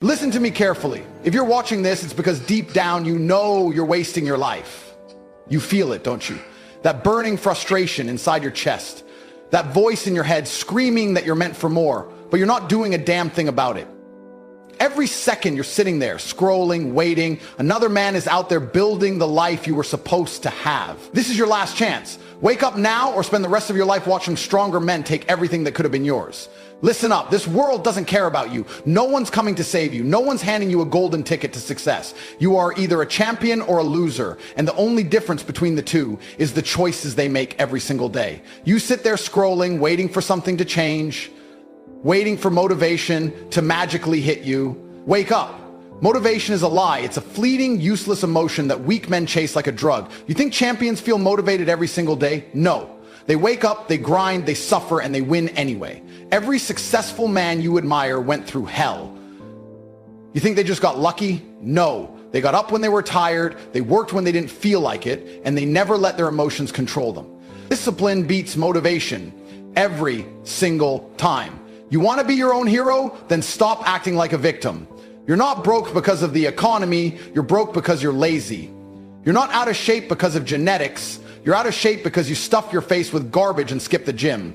Listen to me carefully. If you're watching this, it's because deep down you know you're wasting your life. You feel it, don't you? That burning frustration inside your chest. That voice in your head screaming that you're meant for more, but you're not doing a damn thing about it. Every second you're sitting there, scrolling, waiting. Another man is out there building the life you were supposed to have. This is your last chance. Wake up now or spend the rest of your life watching stronger men take everything that could have been yours. Listen up. This world doesn't care about you. No one's coming to save you. No one's handing you a golden ticket to success. You are either a champion or a loser. And the only difference between the two is the choices they make every single day. You sit there scrolling, waiting for something to change, waiting for motivation to magically hit you. Wake up. Motivation is a lie. It's a fleeting, useless emotion that weak men chase like a drug. You think champions feel motivated every single day? No. They wake up, they grind, they suffer, and they win anyway. Every successful man you admire went through hell. You think they just got lucky? No. They got up when they were tired, they worked when they didn't feel like it, and they never let their emotions control them. Discipline beats motivation every single time. You want to be your own hero? Then stop acting like a victim. You're not broke because of the economy, you're broke because you're lazy. You're not out of shape because of genetics, you're out of shape because you stuff your face with garbage and skip the gym.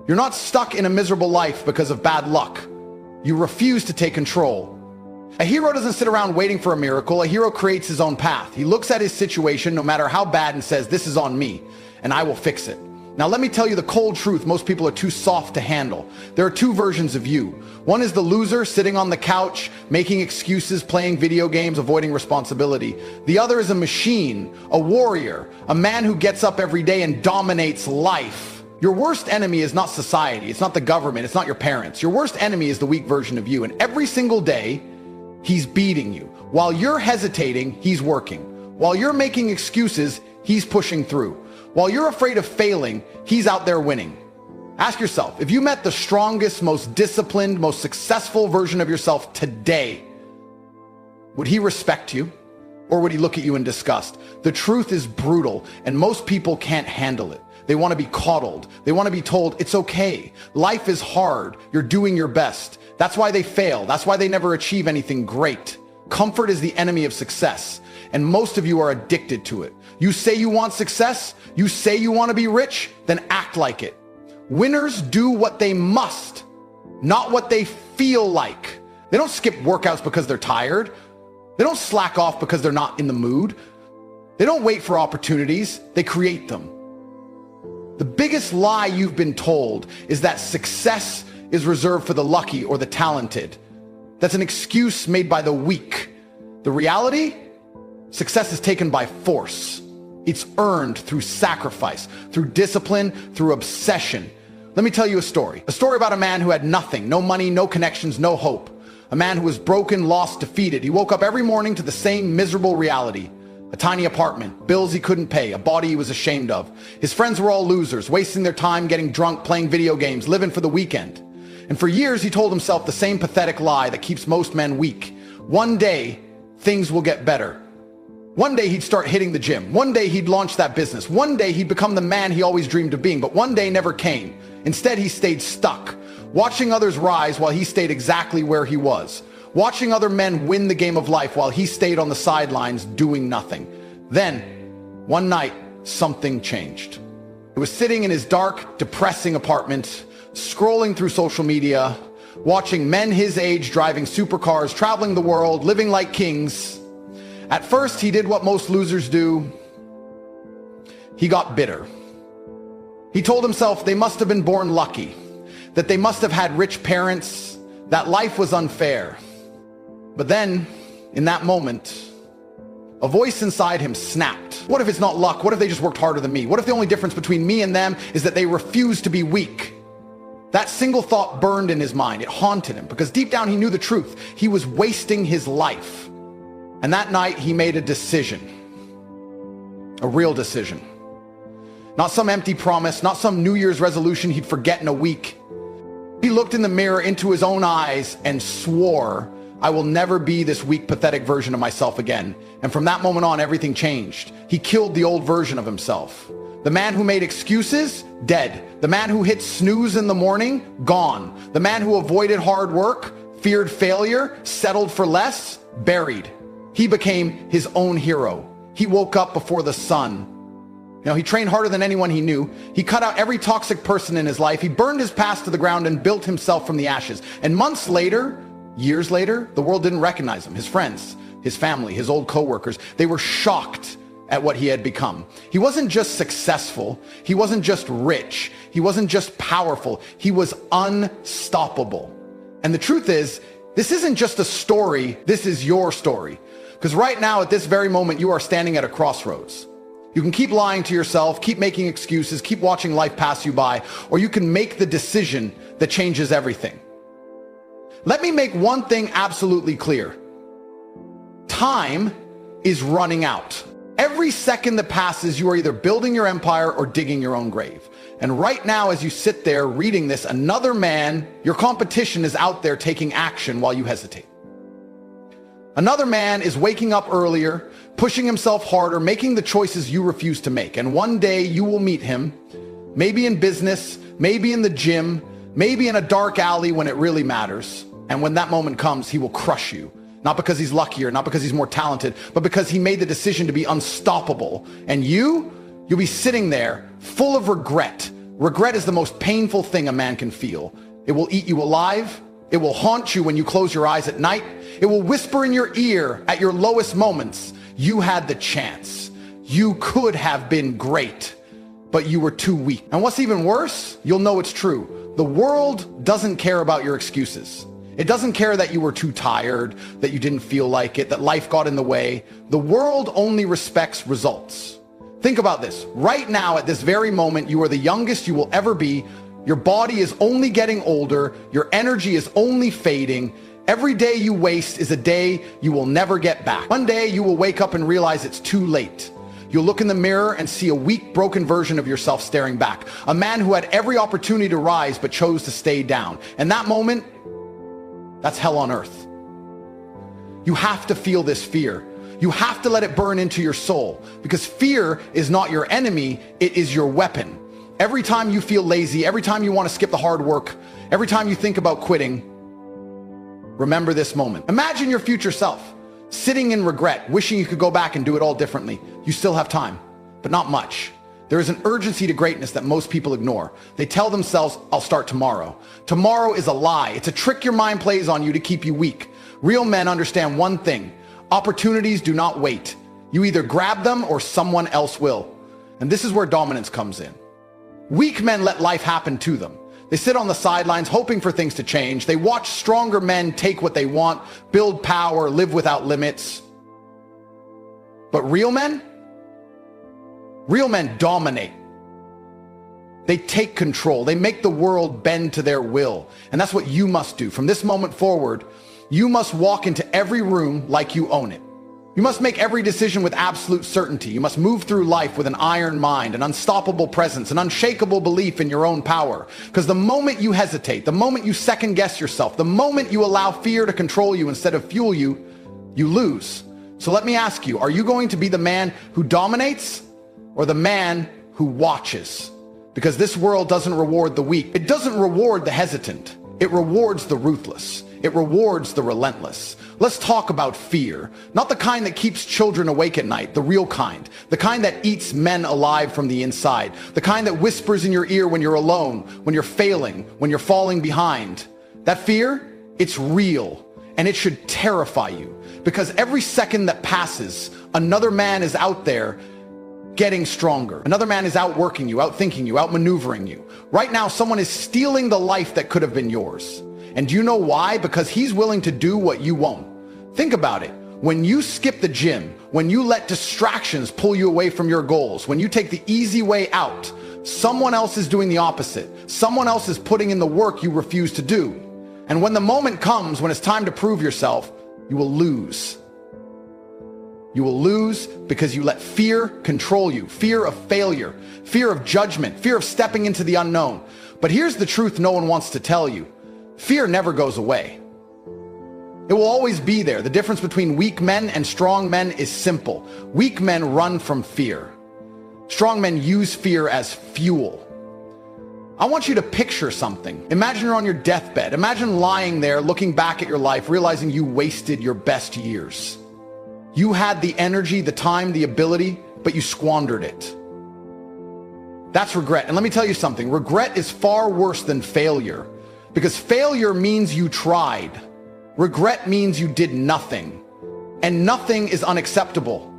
You're not stuck in a miserable life because of bad luck. You refuse to take control. A hero doesn't sit around waiting for a miracle, a hero creates his own path. He looks at his situation, no matter how bad, and says, "This is on me, and I will fix it." Now let me tell you the cold truth most people are too soft to handle. There are two versions of you. One is the loser sitting on the couch, making excuses, playing video games, avoiding responsibility. The other is a machine, a warrior, a man who gets up every day and dominates life. Your worst enemy is not society, it's not the government, it's not your parents. Your worst enemy is the weak version of you, and every single day, he's beating you. While you're hesitating, he's working. While you're making excuses, he's pushing through. While you're afraid of failing, he's out there winning. Ask yourself, if you met the strongest, most disciplined, most successful version of yourself today, would he respect you? Or would he look at you in disgust? The truth is brutal, and most people can't handle it. They want to be coddled. They want to be told, it's okay. Life is hard. You're doing your best. That's why they fail. That's why they never achieve anything great. Comfort is the enemy of success, and most of you are addicted to it. You say you want success, you say you want to be rich, then act like it. Winners do what they must, not what they feel like. They don't skip workouts because they're tired. They don't slack off because they're not in the mood. They don't wait for opportunities, they create them. The biggest lie you've been told is that success is reserved for the lucky or the talented. That's an excuse made by the weak. The reality? Success is taken by force. It's earned through sacrifice, through discipline, through obsession. Let me tell you a story about a man who had nothing, no money, no connections, no hope. A man who was broken, lost, defeated. He woke up every morning to the same miserable reality. A tiny apartment, bills he couldn't pay, a body he was ashamed of. His friends were all losers, wasting their time getting drunk, playing video games, living for the weekend. And for years he told himself the same pathetic lie that keeps most men weak. One day, things will get better. One day he'd start hitting the gym. One day he'd launch that business. One day he'd become the man he always dreamed of being, but one day never came. Instead, he stayed stuck, watching others rise while he stayed exactly where he was, watching other men win the game of life while he stayed on the sidelines doing nothing. Then, one night, something changed. He was sitting in his dark, depressing apartment, scrolling through social media, watching men his age driving supercars, traveling the world, living like kings. At first, he did what most losers do. He got bitter. He told himself they must have been born lucky, that they must have had rich parents, that life was unfair. But then, in that moment, a voice inside him snapped. What if it's not luck? What if they just worked harder than me? What if the only difference between me and them is that they refuse to be weak? That single thought burned in his mind. It haunted him because deep down he knew the truth. He was wasting his life. And that night he made a decision. A real decision. Not some empty promise, not some New Year's resolution he'd forget in a week. He looked in the mirror into his own eyes and swore, I will never be this weak, pathetic version of myself again. And from that moment on, everything changed. He killed the old version of himself. The man who made excuses, dead. The man who hit snooze in the morning, gone. The man who avoided hard work, feared failure, settled for less, buried. He became his own hero. He woke up before the sun. He trained harder than anyone he knew. He cut out every toxic person in his life. He burned his past to the ground and built himself from the ashes. And months later, years later, the world didn't recognize him. His friends, his family, his old coworkers, they were shocked at what he had become. He wasn't just successful. He wasn't just rich. He wasn't just powerful. He was unstoppable. And the truth is, this isn't just a story. This is your story. Because right now, at this very moment, you are standing at a crossroads. You can keep lying to yourself, keep making excuses, keep watching life pass you by, or you can make the decision that changes everything. Let me make one thing absolutely clear. Time is running out. Every second that passes, you are either building your empire or digging your own grave. And right now, as you sit there reading this, another man, your competition, is out there taking action while you hesitate. Another man is waking up earlier, pushing himself harder, making the choices you refuse to make. And one day you will meet him, maybe in business, maybe in the gym, maybe in a dark alley when it really matters. And when that moment comes, he will crush you. Not because he's luckier, not because he's more talented, but because he made the decision to be unstoppable. And you'll be sitting there full of regret. Regret is the most painful thing a man can feel. It will eat you alive. It will haunt you when you close your eyes at night. It will whisper in your ear at your lowest moments. You had the chance. You could have been great, but you were too weak. And what's even worse, you'll know it's true. The world doesn't care about your excuses. It doesn't care that you were too tired, that you didn't feel like it, that life got in the way. The world only respects results. Think about this. Right now, at this very moment, you are the youngest you will ever be. Your body is only getting older. Your energy is only fading. Every day you waste is a day you will never get back. One day you will wake up and realize it's too late. You'll look in the mirror and see a weak, broken version of yourself staring back. A man who had every opportunity to rise but chose to stay down. And that moment, that's hell on earth. You have to feel this fear. You have to let it burn into your soul, because fear is not your enemy, it is your weapon. Every time you feel lazy, every time you want to skip the hard work, every time you think about quitting, remember this moment. Imagine your future self sitting in regret, wishing you could go back and do it all differently. You still have time, but not much. There is an urgency to greatness that most people ignore. They tell themselves, I'll start tomorrow. Tomorrow is a lie. It's a trick your mind plays on you to keep you weak. Real men understand one thing. Opportunities do not wait. You either grab them or someone else will. And this is where dominance comes in. Weak men let life happen to them. They sit on the sidelines hoping for things to change. They watch stronger men take what they want, build power, live without limits. But real men dominate. They take control. They make the world bend to their will. And that's what you must do. From this moment forward, you must walk into every room like you own it. You must make every decision with absolute certainty. You must move through life with an iron mind, an unstoppable presence, an unshakable belief in your own power. Because the moment you hesitate, the moment you second guess yourself, the moment you allow fear to control you instead of fuel you, you lose. So let me ask you, are you going to be the man who dominates or the man who watches? Because this world doesn't reward the weak. It doesn't reward the hesitant. It rewards the ruthless. It rewards the relentless. Let's talk about fear. Not the kind that keeps children awake at night, the real kind. The kind that eats men alive from the inside. The kind that whispers in your ear when you're alone, when you're failing, when you're falling behind. That fear, it's real, and it should terrify you. Because every second that passes, another man is out there getting stronger. Another man is outworking you, outthinking you, outmaneuvering you. Right now, someone is stealing the life that could have been yours. And do you know why? Because he's willing to do what you won't. Think about it. When you skip the gym, when you let distractions pull you away from your goals, when you take the easy way out, someone else is doing the opposite. Someone else is putting in the work you refuse to do. And when the moment comes, when it's time to prove yourself, you will lose. You will lose because you let fear control you. Fear of failure, fear of judgment, fear of stepping into the unknown. But here's the truth no one wants to tell you. Fear never goes away. It will always be there. The difference between weak men and strong men is simple. Weak men run from fear. Strong men use fear as fuel. I want you to picture something. Imagine you're on your deathbed. Imagine lying there, looking back at your life, realizing you wasted your best years. You had the energy, the time, the ability, but you squandered it. That's regret. And let me tell you something. Regret is far worse than failure, because failure means you tried. Regret means you did nothing, and nothing is unacceptable.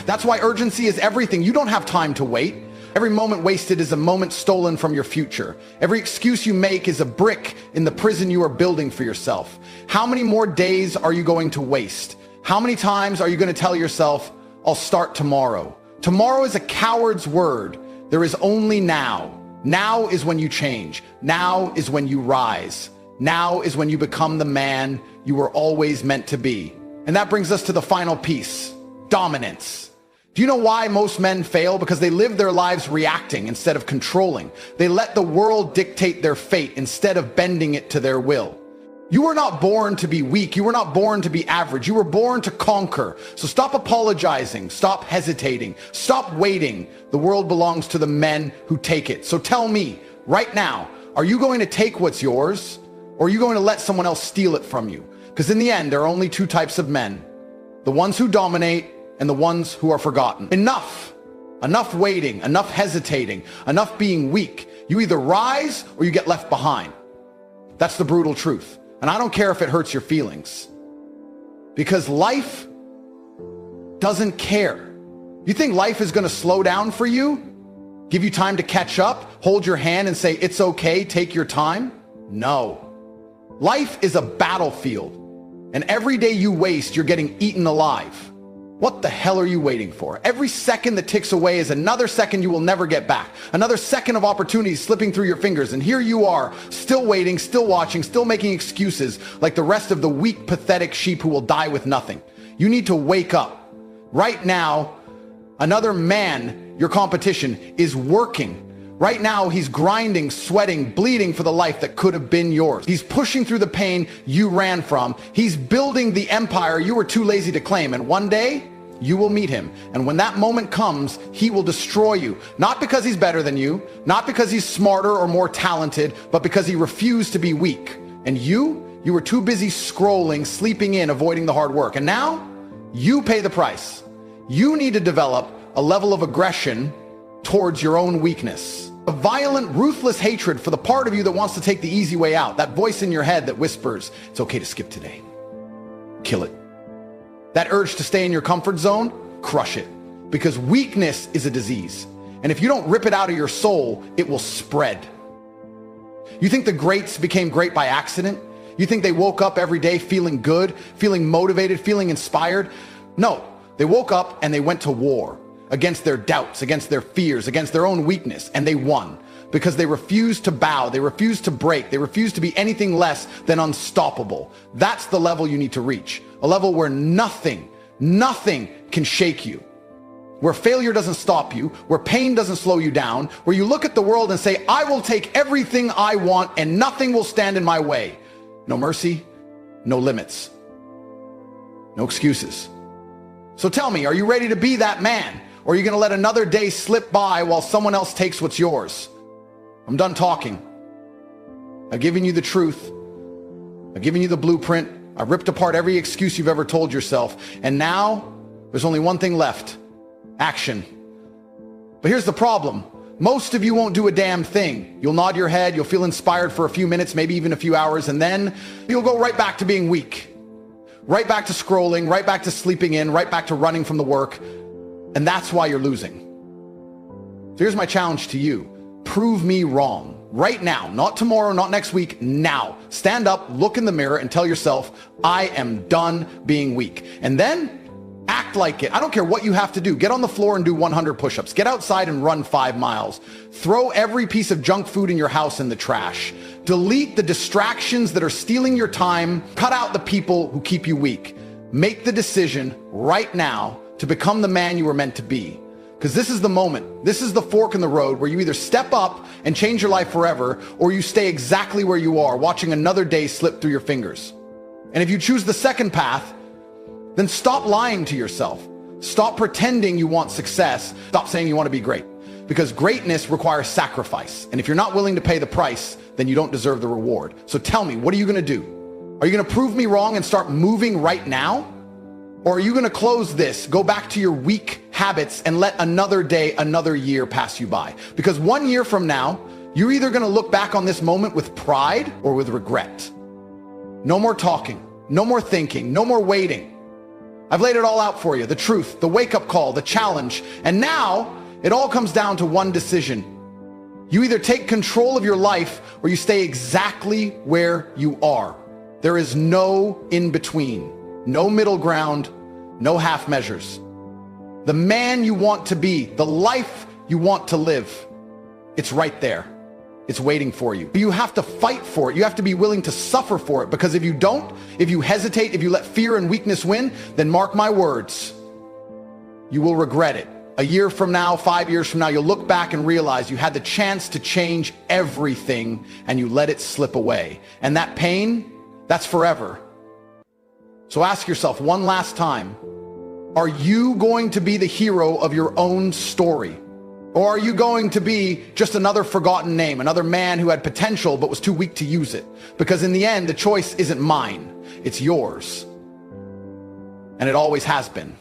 That's why urgency is everything. You don't have time to wait. Every moment wasted is a moment stolen from your future. Every excuse you make is a brick in the prison you are building for yourself. How many more days are you going to waste? How many times are you going to tell yourself, I'll start tomorrow? Tomorrow is a coward's word. There is only now. Now is when you change. Now is when you rise. Now is when you become the man you were always meant to be. And that brings us to the final piece, dominance. Do you know why most men fail? Because they live their lives reacting instead of controlling. They let the world dictate their fate instead of bending it to their will. You were not born to be weak. You were not born to be average. You were born to conquer. So stop apologizing. Stop hesitating. Stop waiting. The world belongs to the men who take it. So tell me right now, are you going to take what's yours, or are you going to let someone else steal it from you? Because in the end, there are only two types of men: the ones who dominate and the ones who are forgotten. Enough. Enough waiting, enough hesitating, enough being weak. You either rise or you get left behind. That's the brutal truth. And I don't care if it hurts your feelings, because life doesn't care. You think life is going to slow down for you? Give you time to catch up? Hold your hand and say, it's okay, take your time? No. Life is a battlefield, and every day you waste, you're getting eaten alive. What the hell are you waiting for? Every second that ticks away is another second you will never get back. Another second of opportunity slipping through your fingers. And here you are, still waiting, still watching, still making excuses like the rest of the weak, pathetic sheep who will die with nothing. You need to wake up. Right now, another man, your competition, is working. Right now, he's grinding, sweating, bleeding for the life that could have been yours. He's pushing through the pain you ran from. He's building the empire you were too lazy to claim. And one day, you will meet him. And when that moment comes, he will destroy you. Not because he's better than you, not because he's smarter or more talented, but because he refused to be weak. And you were too busy scrolling, sleeping in, avoiding the hard work. And now, you pay the price. You need to develop a level of aggression towards your own weakness. A violent, ruthless hatred for the part of you that wants to take the easy way out. That voice in your head that whispers, it's okay to skip today. Kill it. That urge to stay in your comfort zone, crush it. Because weakness is a disease. And if you don't rip it out of your soul, it will spread. You think the greats became great by accident? You think they woke up every day feeling good, feeling motivated, feeling inspired? No, they woke up and they went to war. Against their doubts, against their fears, against their own weakness, and they won. Because they refused to bow, they refused to break, they refused to be anything less than unstoppable. That's the level you need to reach. A level where nothing can shake you. Where failure doesn't stop you, where pain doesn't slow you down, where you look at the world and say, I will take everything I want and nothing will stand in my way. No mercy, no limits, no excuses. So tell me, are you ready to be that man? Or are you going to let another day slip by while someone else takes what's yours? I'm done talking. I've given you the truth. I've given you the blueprint. I've ripped apart every excuse you've ever told yourself. And now there's only one thing left: action. But here's the problem. Most of you won't do a damn thing. You'll nod your head. You'll feel inspired for a few minutes, maybe even a few hours. And then you'll go right back to being weak. Right back to scrolling, right back to sleeping in, right back to running from the work. And that's why you're losing. So here's my challenge to you. Prove me wrong. Right now, not tomorrow, not next week, now. Stand up, look in the mirror, and tell yourself, I am done being weak. And then act like it. I don't care what you have to do. Get on the floor and do 100 push-ups. Get outside and run 5 miles. Throw every piece of junk food in your house in the trash. Delete the distractions that are stealing your time. Cut out the people who keep you weak. Make the decision right now to become the man you were meant to be. Because this is the moment. This is the fork in the road where you either step up and change your life forever, or you stay exactly where you are, watching another day slip through your fingers. And if you choose the second path, then stop lying to yourself. Stop pretending you want success. Stop saying you want to be great. because greatness requires sacrifice. And if you're not willing to pay the price, then you don't deserve the reward. So tell me, what are you going to do? Are you going to prove me wrong and start moving right now? Or are you going to close this, go back to your weak habits and let another day, another year pass you by? Because 1 year from now, you're either going to look back on this moment with pride or with regret. No more talking, no more thinking, no more waiting. I've laid it all out for you, the truth, the wake-up call, the challenge. And now it all comes down to one decision. You either take control of your life or you stay exactly where you are. There is no in between, no middle ground, no half measures. The man you want to be, the life you want to live, it's right there. It's waiting for you. But you have to fight for it. You have to be willing to suffer for it, because if you don't, if you hesitate, if you let fear and weakness win, then mark my words, you will regret it. A year from now, 5 years from now, you'll look back and realize you had the chance to change everything and you let it slip away. And that pain, that's forever. So ask yourself one last time, are you going to be the hero of your own story? Or are you going to be just another forgotten name, another man who had potential but was too weak to use it? Because in the end, the choice isn't mine, it's yours. And it always has been.